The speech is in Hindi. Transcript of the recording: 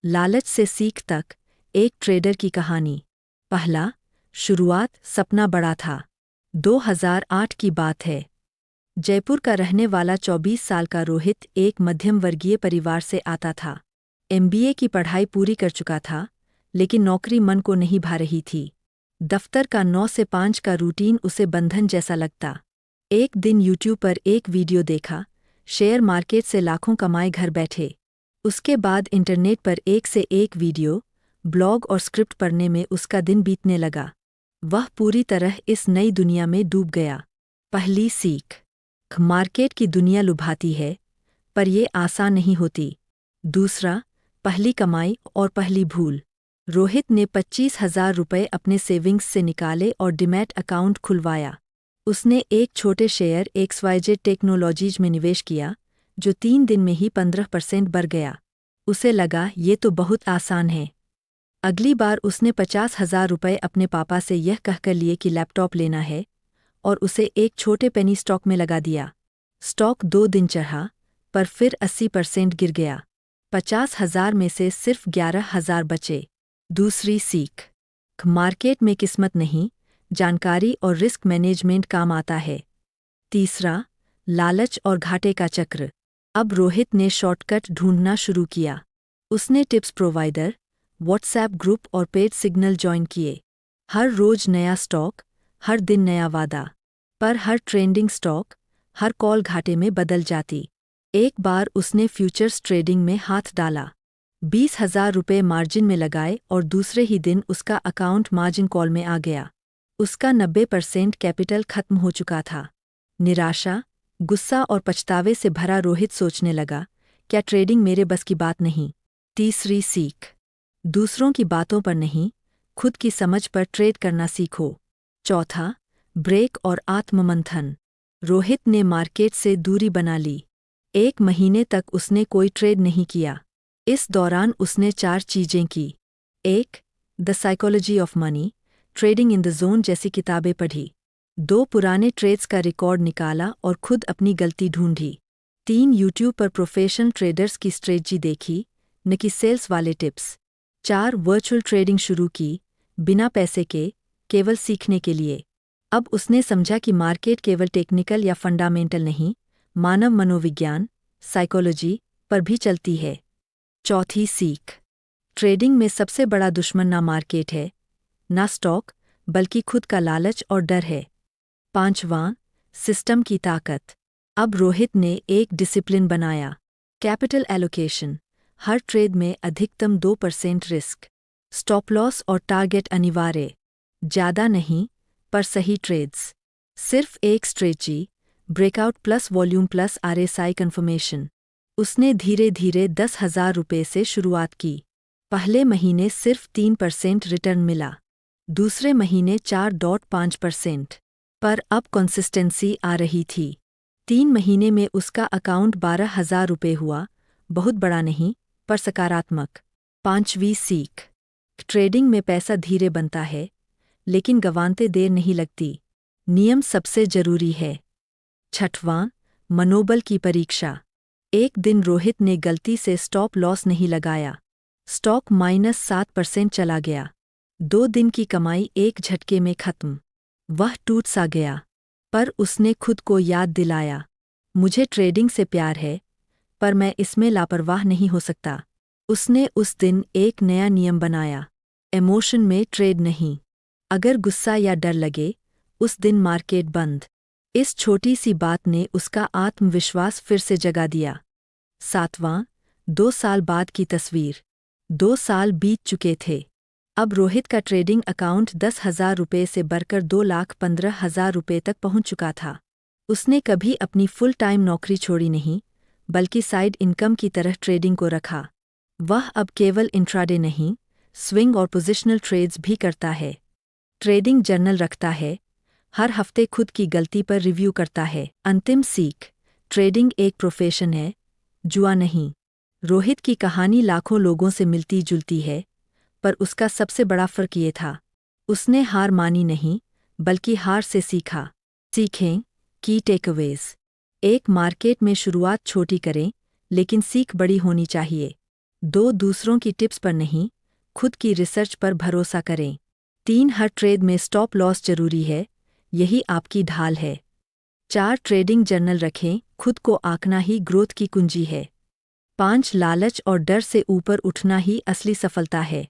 लालच से सीख तक, एक ट्रेडर की कहानी। पहला, शुरुआत सपना बड़ा था। 2008 की बात है। जयपुर का रहने वाला 24 साल का रोहित एक मध्यम वर्गीय परिवार से आता था। एमबीए की पढ़ाई पूरी कर चुका था, लेकिन नौकरी मन को नहीं भा रही थी। दफ्तर का 9 से 5 का रूटीन उसे बंधन जैसा लगता। एक दिन यूट्यूब पर एक वीडियो देखा, शेयर मार्केट से लाखों कमाए घर बैठे। उसके बाद इंटरनेट पर एक से एक वीडियो, ब्लॉग और स्क्रिप्ट पढ़ने में उसका दिन बीतने लगा। वह पूरी तरह इस नई दुनिया में डूब गया। पहली सीख, मार्केट की दुनिया लुभाती है, पर ये आसान नहीं होती। दूसरा, पहली कमाई और पहली भूल। रोहित ने 25,000 रुपये अपने सेविंग्स से निकाले और डीमैट अकाउंट खुलवाया। उसने एक छोटे शेयर XYZ टेक्नोलॉजीज में निवेश किया, जो 3 दिन में ही 15% बढ़ गया। उसे लगा ये तो बहुत आसान है। अगली बार उसने 50,000 रुपये अपने पापा से यह कहकर लिए कि लैपटॉप लेना है, और उसे एक छोटे पेनी स्टॉक में लगा दिया। स्टॉक 2 दिन चढ़ा, पर फिर 80% गिर गया। 50,000 में से सिर्फ 11,000 बचे। दूसरी सीख, मार्केट में किस्मत नहीं, जानकारी और रिस्क मैनेजमेंट काम आता है। तीसरा, लालच और घाटे का चक्र। अब रोहित ने शॉर्टकट ढूंढना शुरू किया। उसने टिप्स प्रोवाइडर, व्हाट्सएप ग्रुप और पेड सिग्नल ज्वाइन किए। हर रोज नया स्टॉक, हर दिन नया वादा, पर हर ट्रेंडिंग स्टॉक, हर कॉल घाटे में बदल जाती। एक बार उसने फ्यूचर्स ट्रेडिंग में हाथ डाला। 20,000 रुपये मार्जिन में लगाए और दूसरे ही दिन उसका अकाउंट मार्जिन कॉल में आ गया। उसका 90% कैपिटल खत्म हो चुका था। निराशा, गुस्सा और पछतावे से भरा रोहित सोचने लगा, क्या ट्रेडिंग मेरे बस की बात नहीं। तीसरी सीख, दूसरों की बातों पर नहीं, खुद की समझ पर ट्रेड करना सीखो। चौथा, ब्रेक और आत्ममंथन। रोहित ने मार्केट से दूरी बना ली। 1 महीने तक उसने कोई ट्रेड नहीं किया। इस दौरान उसने 4 चीजें की। 1. The psychology of money, trading in the zone जैसी किताबें पढ़ी। 2. पुराने ट्रेड्स का रिकॉर्ड निकाला और खुद अपनी गलती ढूंढी। 3. यूट्यूब पर प्रोफेशनल ट्रेडर्स की स्ट्रेटजी देखी, न कि सेल्स वाले टिप्स। 4. वर्चुअल ट्रेडिंग शुरू की, बिना पैसे के, केवल सीखने के लिए। अब उसने समझा कि मार्केट केवल टेक्निकल या फंडामेंटल नहीं, मानव मनोविज्ञान, साइकोलॉजी पर भी चलती है। चौथी सीख, ट्रेडिंग में सबसे बड़ा दुश्मन ना मार्केट है, ना स्टॉक, बल्कि खुद का लालच और डर है। 5वां, सिस्टम की ताकत। अब रोहित ने एक डिसिप्लिन बनाया। कैपिटल एलोकेशन, हर ट्रेड में अधिकतम 2% रिस्क। स्टॉप लॉस और टारगेट अनिवार्य, ज़्यादा नहीं, पर सही ट्रेड्स। सिर्फ एक strategy, breakout plus volume plus RSI confirmation. उसने धीरे धीरे 10,000 रुपये से शुरुआत की। पहले महीने सिर्फ 3% रिटर्न मिला, दूसरे महीने 4.5%, पर अब कंसिस्टेंसी आ रही थी। 3 महीने में उसका अकाउंट 12,000 रुपये हुआ, बहुत बड़ा नहीं, पर सकारात्मक। 5वीं सीख, ट्रेडिंग में पैसा धीरे बनता है, लेकिन गंवाते देर नहीं लगती। नियम सबसे जरूरी है। 6वां, मनोबल की परीक्षा। एक दिन रोहित ने गलती से स्टॉप लॉस नहीं लगाया। स्टॉक -7% चला गया। 2 दिन की कमाई एक झटके में खत्म। वह टूट सा गया, पर उसने खुद को याद दिलाया, मुझे ट्रेडिंग से प्यार है, पर मैं इसमें लापरवाह नहीं हो सकता। उसने उस दिन एक नया नियम बनाया, इमोशन में ट्रेड नहीं। अगर गुस्सा या डर लगे, उस दिन मार्केट बंद। इस छोटी सी बात ने उसका आत्मविश्वास फिर से जगा दिया। 7वां, 2 साल बाद की तस्वीर। 2 साल बीत चुके थे। अब रोहित का ट्रेडिंग अकाउंट 10,000 रुपये से बढ़कर 2,15,000 रुपये तक पहुंच चुका था। उसने कभी अपनी फुल टाइम नौकरी छोड़ी नहीं, बल्कि साइड इनकम की तरह ट्रेडिंग को रखा। वह अब केवल इंट्राडे नहीं, स्विंग और पोजिशनल ट्रेड्स भी करता है। ट्रेडिंग जर्नल रखता है, हर हफ्ते खुद की गलती पर रिव्यू करता है। अंतिम सीख, ट्रेडिंग एक प्रोफेशन है, जुआ नहीं। रोहित की कहानी लाखों लोगों से मिलती जुलती है, पर उसका सबसे बड़ा फर्क ये था, उसने हार मानी नहीं, बल्कि हार से सीखा। सीखें, की टेकअवेज। एक, मार्केट में शुरुआत छोटी करें, लेकिन सीख बड़ी होनी चाहिए। 2 दूसरों की टिप्स पर नहीं, खुद की रिसर्च पर भरोसा करें। 3 हर ट्रेड में स्टॉप लॉस जरूरी है, यही आपकी ढाल है। 4 ट्रेडिंग जर्नल रखें, खुद को आंकना ही ग्रोथ की कुंजी है। 5 लालच और डर से ऊपर उठना ही असली सफलता है।